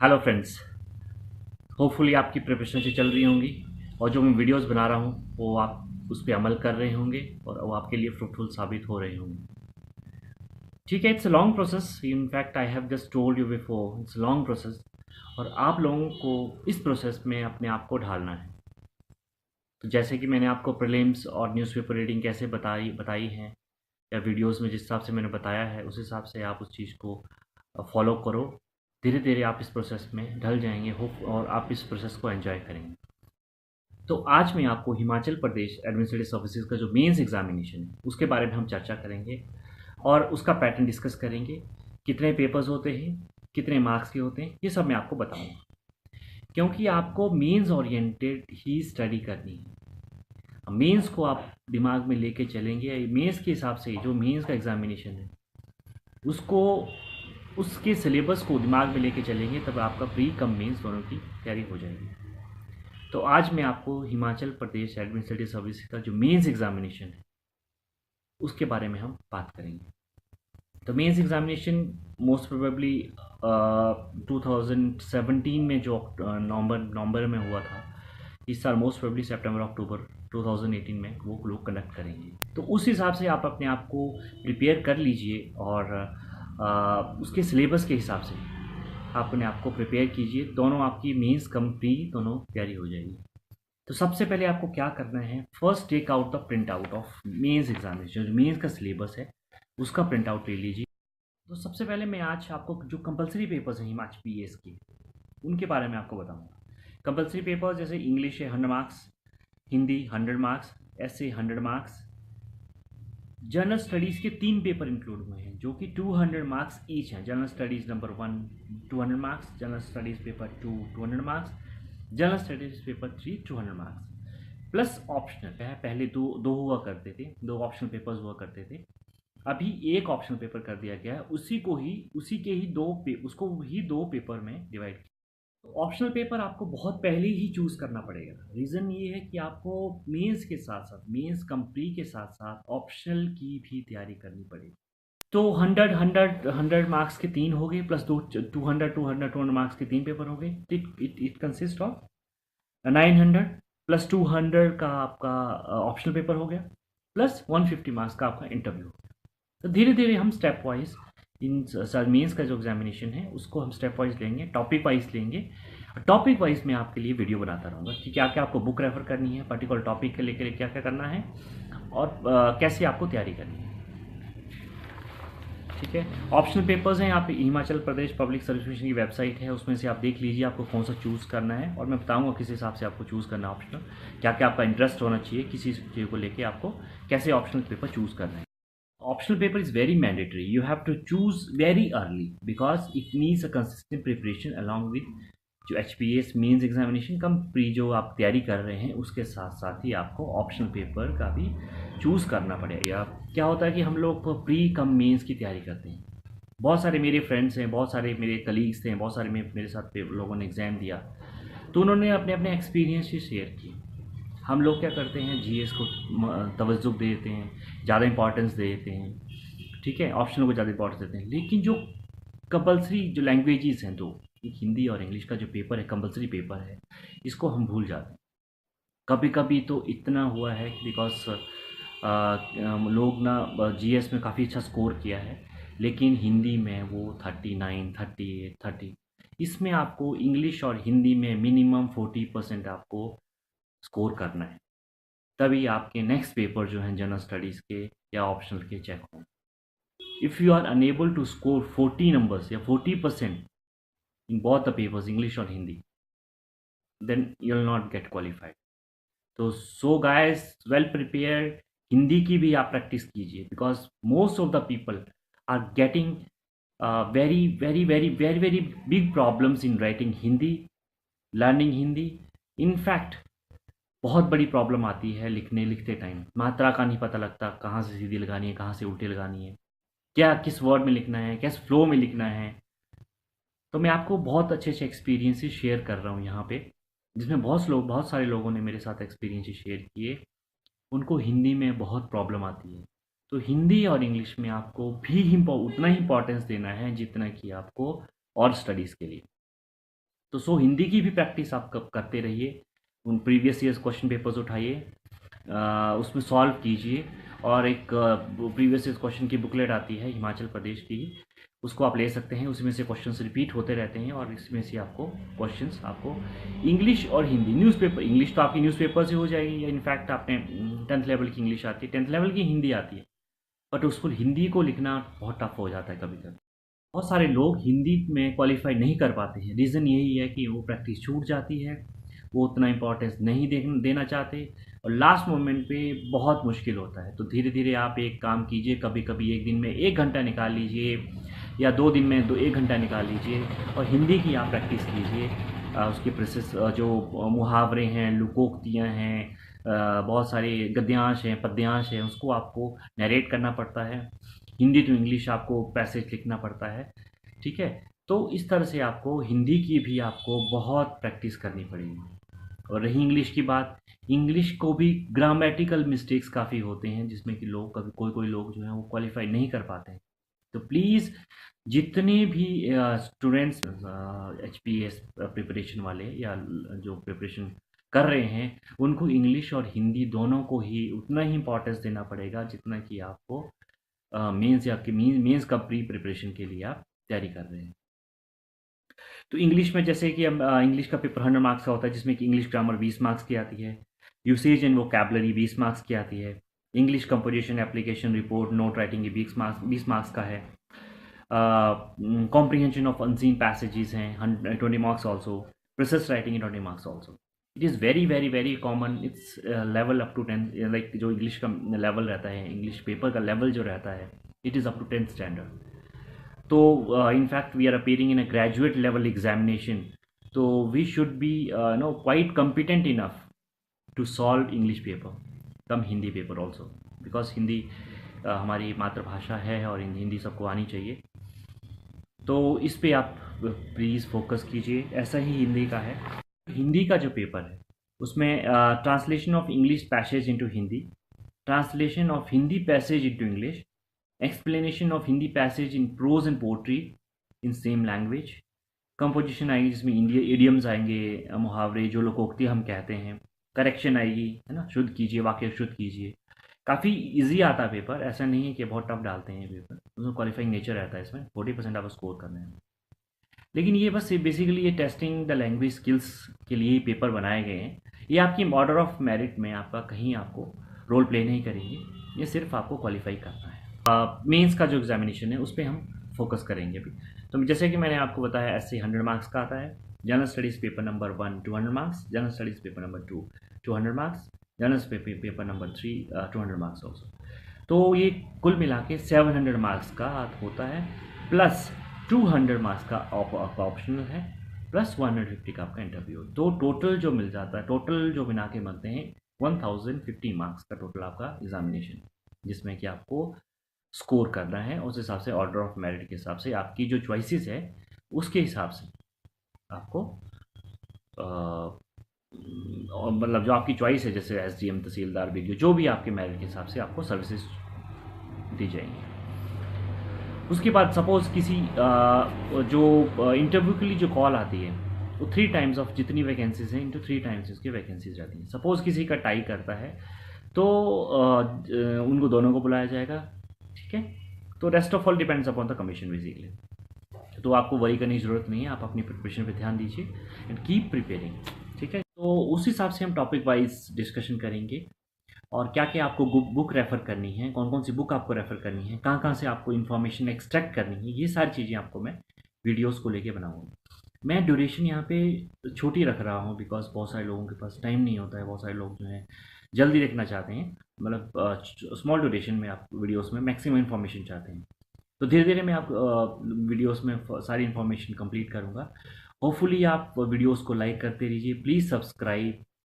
Hello friends. Hopefully आपकी preparation अच्छी चल रही होंगी और जो मैं वीडियोस बना रहा हूँ वो आप उस पर अमल कर रहे होंगे और वो आपके लिए फ्रूटफुल साबित हो रहे होंगे। ठीक है, it's a long process. In fact I have just told you before, it's a long process और आप लोगों को इस प्रोसेस में अपने आप को ढालना है। तो जैसे कि मैंने आपको प्रीलिम्स और न्यूज़पेपर रीडिंग कैसे बताई बताई है या वीडियोस में जिस हिसाब से मैंने बताया है उस हिसाब से आप उस चीज़ को फॉलो करो। धीरे धीरे आप इस प्रोसेस में ढल जाएंगे होप और आप इस प्रोसेस को एंजॉय करेंगे। तो आज मैं आपको हिमाचल प्रदेश एडमिनिस्ट्रेटिव सर्विसेज का जो मेंस एग्जामिनेशन है उसके बारे में हम चर्चा करेंगे और उसका पैटर्न डिस्कस करेंगे। कितने पेपर्स होते हैं, कितने मार्क्स के होते हैं, ये सब मैं आपको बताऊंगा, क्योंकि आपको मेंस ओरिएंटेड ही स्टडी करनी है। मेंस को आप दिमाग में लेके चलेंगे, मेंस के हिसाब से जो मेंस का एग्जामिनेशन है उसको उसके सिलेबस को दिमाग में लेके चलेंगे, तब आपका प्री कम मेंस दोनों की तैयारी हो जाएगी। तो आज मैं आपको हिमाचल प्रदेश एडमिनिस्ट्रेटिव सर्विस का जो मेंस एग्जामिनेशन है उसके बारे में हम बात करेंगे। तो मेंस एग्जामिनेशन मोस्ट प्रोबेबली 2017 में जो नवंबर में हुआ था, इस साल मोस्ट प्रोबेबली सितंबर अक्टूबर 2018 में वो लोग कंडक्ट करेंगे। तो उस हिसाब से आप अपने आप को प्रिपेयर कर लीजिए और उसके सिलेबस के हिसाब से आप अपने आप को प्रिपेयर कीजिए। दोनों आपकी मेंस कम प्री दोनों तैयारी हो जाएगी। तो सबसे पहले आपको क्या करना है, first take out the print out of mains examination. जो मेंस का सिलेबस है उसका प्रिंट आउट ले लीजिए। तो सबसे पहले मैं आज आपको जो कंपलसरी पेपर्स हैं हिमाचल पीएस के उनके बारे में आपको बताऊंगा। कंपलसरी पेपर्स जैसे इंग्लिश है 100 मार्क्स, हिंदी 100 मार्क्स, ऐसे 100 मार्क्स। जनरल स्टडीज़ के 3 पेपर इंक्लूड हुए हैं जो कि 200 मार्क्स ईच हैं। General studies number 1 200 marks, general studies paper 2 200 marks, general studies paper 3 200 marks plus optional है। पहले दो दो हुआ करते थे, दो ऑप्शनल पेपर्स हुआ करते थे, अभी एक ऑप्शनल पेपर कर दिया गया है। उसी के ही उसको ही दो पेपर में डिवाइड किया। तो ऑप्शनल पेपर आपको बहुत पहले ही चूज़ करना पड़ेगा। रीज़न ये है कि आपको मेंस के साथ साथ, मेंस कम प्री के साथ साथ ऑप्शनल की भी तैयारी करनी पड़ेगी। तो 100 मार्क्स के 3 हो गए प्लस दो 200 मार्क्स के 3 पेपर हो गए। इट कंसिस्ट ऑफ 900 प्लस 200 का आपका ऑप्शनल पेपर हो गया प्लस 150 मार्क्स का आपका इंटरव्यू। तो धीरे धीरे हम स्टेप वाइज इन मेंस का जो एग्जामिनेशन है उसको हम स्टेप वाइज लेंगे, टॉपिक वाइज लेंगे। टॉपिक वाइज मैं आपके लिए वीडियो बनाता रहूँगा कि क्या क्या आपको बुक रेफर करनी है, पर्टिकुलर टॉपिक के लेकर क्या क्या करना है और कैसे आपको तैयारी करनी है। ठीक है, ऑप्शनल पेपर्स हैं, आप Himachal Pradesh public service commission की वेबसाइट है उसमें से आप देख लीजिए आपको कौन सा चूज़ करना है और मैं बताऊंगा किस हिसाब से आपको चूज़ करना है ऑप्शनल, क्या क्या आपका इंटरेस्ट होना चाहिए, किसी चीज़ को लेके आपको कैसे ऑप्शनल पेपर चूज़ करना है। Optional paper is very mandatory. You have to choose very early because it needs a consistent preparation along with जो HPS मेंस एग्जामिनेशन कम प्री जो आप तैयारी कर रहे हैं उसके साथ साथ ही आपको ऑप्शनल पेपर का भी चूज़ करना पड़ेगा। क्या होता है कि हम लोग प्री कम मेंस की तैयारी करते हैं। बहुत सारे मेरे फ्रेंड्स हैं, बहुत सारे मेरे कलीग्स थे, बहुत सारे मेरे साथ लोगों ने एग्ज़ाम दिया, तो उन्होंने अपने अपने एक्सपीरियंस ही शेयर किए। हम लोग क्या करते हैं, जीएस को तवज्जो दे देते हैं, ज़्यादा इंपॉर्टेंस दे देते हैं। ठीक है, ऑप्शनल को ज़्यादा इंपॉर्टेंस देते हैं, लेकिन जो कंपलसरी जो लैंग्वेजेस हैं दो, एक हिंदी और इंग्लिश का जो पेपर है, कंपलसरी पेपर है, इसको हम भूल जाते हैं। कभी कभी तो इतना हुआ है कि बिकॉज लोग ना जीएस में काफ़ी अच्छा स्कोर किया है लेकिन हिंदी में वो 39 38 30, इसमें आपको इंग्लिश और हिंदी में मिनिमम 40% आपको स्कोर करना है, तभी आपके नेक्स्ट पेपर जो हैं जनरल स्टडीज़ के या ऑप्शनल के चेक हों। If you are unable to score 40 numbers या 40% in both the papers English और Hindi, then you will not get qualified. तो so guys, well prepared. Hindi की भी आप प्रैक्टिस कीजिए because most of the people are getting very very very very very big problems in writing Hindi, learning Hindi. In fact बहुत बड़ी problem आती है लिखते टाइम, मात्रा का नहीं पता लगता, कहाँ से सीधी लगानी है, कहाँ से उल्टी लगानी है, क्या किस वर्ड में लिखना है, किस फ्लो में लिखना है। तो मैं आपको बहुत अच्छे अच्छे एक्सपीरियंसेस शेयर कर रहा हूँ यहाँ पे, जिसमें बहुत सारे लोगों ने मेरे साथ एक्सपीरियंसेस शेयर किए, उनको हिंदी में बहुत प्रॉब्लम आती है। तो हिंदी और इंग्लिश में आपको भी उतना ही इंपॉर्टेंस देना है जितना कि आपको और स्टडीज़ के लिए। तो हिंदी की भी प्रैक्टिस आप करते रहिए, उन प्रीवियस ईयर्स क्वेश्चन पेपर्स उठाइए, उसमें सॉल्व कीजिए, और एक प्रीवियस ईयर्स क्वेश्चन की बुकलेट आती है हिमाचल प्रदेश की, उसको आप ले सकते हैं। उसमें से क्वेश्चंस रिपीट होते रहते हैं और इसमें से आपको क्वेश्चंस आपको इंग्लिश और हिंदी, न्यूज़पेपर, इंग्लिश तो आपकी न्यूज़पेपर से हो जाएगी, या इनफैक्ट आपने 10th लेवल की इंग्लिश आती है, 10th लेवल की हिंदी आती है, बट उसको हिंदी को लिखना बहुत टफ हो जाता है कभी कभी। बहुत सारे लोग हिंदी में क्वालिफाई नहीं कर पाते हैं, रीज़न यही है कि वो प्रैक्टिस छूट जाती है, वो उतना इम्पोर्टेंस नहीं देना चाहते, और लास्ट मोमेंट पे बहुत मुश्किल होता है। तो धीरे धीरे आप एक काम कीजिए, कभी कभी एक दिन में 1 घंटा निकाल लीजिए, या 2 दिन में 1 घंटा निकाल लीजिए, और हिंदी की आप प्रैक्टिस कीजिए। उसके प्रोसेस, जो मुहावरे हैं, लुकोक्तियाँ हैं, बहुत सारे गद्यांश हैं, पद्यांश हैं, उसको आपको नरेट करना पड़ता है। हिंदी टू इंग्लिश आपको पैसेज लिखना पड़ता है, ठीक है। तो इस तरह से आपको हिंदी की भी आपको बहुत प्रैक्टिस करनी पड़ेगी। और रही इंग्लिश की बात, इंग्लिश को भी ग्रामेटिकल मिस्टेक्स काफ़ी होते हैं, जिसमें कि लोग कभी कोई लोग जो हैं वो क्वालिफाई नहीं कर पाते हैं। तो प्लीज़ जितने भी स्टूडेंट्स HPS प्रिपरेशन वाले, या जो प्रिपरेशन कर रहे हैं, उनको इंग्लिश और हिंदी दोनों को ही उतना ही इंपॉर्टेंस देना पड़ेगा जितना कि आपको मेंस या मेंस का प्री प्रिपरेशन के लिए आप तैयारी कर रहे हैं। तो इंग्लिश में जैसे कि हम इंग्लिश का पेपर 100 मार्क्स का होता है, जिसमें कि इंग्लिश ग्रामर 20 मार्क्स की आती है, यूसेज एंड वोकैबुलरी 20 मार्क्स की आती है, English composition, application, report, note writing, ये 20 मार्क्स का है। कॉम्प्रीहेंशन ऑफ अनसीन पैसेजेस हैं 20 marks also, process writing 20 marks also. It is very very very common, it's level up to 10, like जो English का level रहता है, इंग्लिश पेपर का level जो रहता है, it is up to 10th standard. तो in fact we are appearing in a graduate level examination, तो we should be no quite competent enough to solve English paper, cum Hindi paper also, because Hindi हमारी मातृभाषा है और हिंदी सबको आनी चाहिए। तो इस पे आप प्लीज़ फोकस कीजिए। ऐसा ही हिंदी का है, हिंदी का जो पेपर है उसमें translation of English passage into Hindi, translation of Hindi passage into English, explanation of Hindi passage in prose and poetry in same language, composition आएगी जिसमें इडियम्स आएंगे, मुहावरे, जो लोकोक्ति हम कहते हैं, करेक्शन आएगी, है ना, शुद्ध कीजिए, वाक्य शुद्ध कीजिए। काफ़ी इजी आता है पेपर, ऐसा नहीं है कि बहुत टफ डालते हैं पेपर, उसमें क्वालिफाइंग नेचर रहता है, इसमें 40% आपको स्कोर करना है। लेकिन ये बस बेसिकली ये टेस्टिंग द लैंग्वेज स्किल्स के लिए ही पेपर बनाए गए हैं। ये आपकी ऑर्डर ऑफ मेरिट में आपका कहीं आपको रोल प्ले नहीं करेंगे, ये सिर्फ आपको क्वालिफाई करना है। मेंस का जो एग्जामिनेशन है उस पर हम फोकस करेंगे अभी। तो जैसे कि मैंने आपको बताया, ऐसे 100 मार्क्स का आता है, general studies paper number 1 200 marks, general studies paper number 2 200 marks, general paper number 3 200 marks also. तो ये कुल मिला के 700 मार्क्स का होता है, प्लस 200 मार्क्स का ऑप्शनल है, प्लस 150 का आपका इंटरव्यू। तो टोटल जो मिल जाता है, टोटल जो बना के बनते हैं 1050 मार्क्स का टोटल आपका एग्जामिनेशन, जिसमें कि आपको स्कोर करना है। उस हिसाब से ऑर्डर ऑफ मेरिट के हिसाब से आपकी जो चॉइसेस है उसके हिसाब से आपको और मतलब जो आपकी चॉइस है, जैसे SDM, तहसीलदार, BDO, जो भी आपके मेरिट के हिसाब से आपको सर्विसेज दी जाएंगी। उसके बाद सपोज़ किसी जो इंटरव्यू के लिए जो कॉल आती है वो 3 टाइम्स ऑफ जितनी वैकेंसीज हैं इंटू 3 टाइम्स उसकी वैकेंसीज रहती हैं। सपोज़ किसी का टाई करता है तो उनको दोनों को बुलाया जाएगा, ठीक है। तो rest of all depends upon the commission basically. तो आपको वरी करने की ज़रूरत नहीं है, आप अपनी प्रिपरेशन पे ध्यान दीजिए एंड कीप प्रिपेयरिंग, ठीक है। तो उस हिसाब से हम टॉपिक वाइज डिस्कशन करेंगे, और क्या क्या आपको बुक रेफ़र करनी है, कौन कौन सी बुक आपको रेफ़र करनी है, कहाँ कहाँ से आपको इन्फॉर्मेशन एक्सट्रैक्ट करनी है, ये सारी चीज़ें आपको मैं वीडियोस को लेके बनाऊंगा। मैं ड्यूरेशन यहाँ पे छोटी रख रहा हूँ बिकॉज बहुत सारे लोगों के पास टाइम नहीं होता है, बहुत सारे लोग जो हैं जल्दी देखना चाहते हैं, मतलब स्मॉल ड्यूरेशन में आप वीडियोस में मैक्सिमम इन्फॉर्मेशन चाहते हैं। तो धीरे धीरे मैं आप वीडियोस में सारी इन्फॉर्मेशन कंप्लीट करूँगा। होपफुली आप वीडियोस को लाइक करते रहिए, प्लीज़ सब्सक्राइब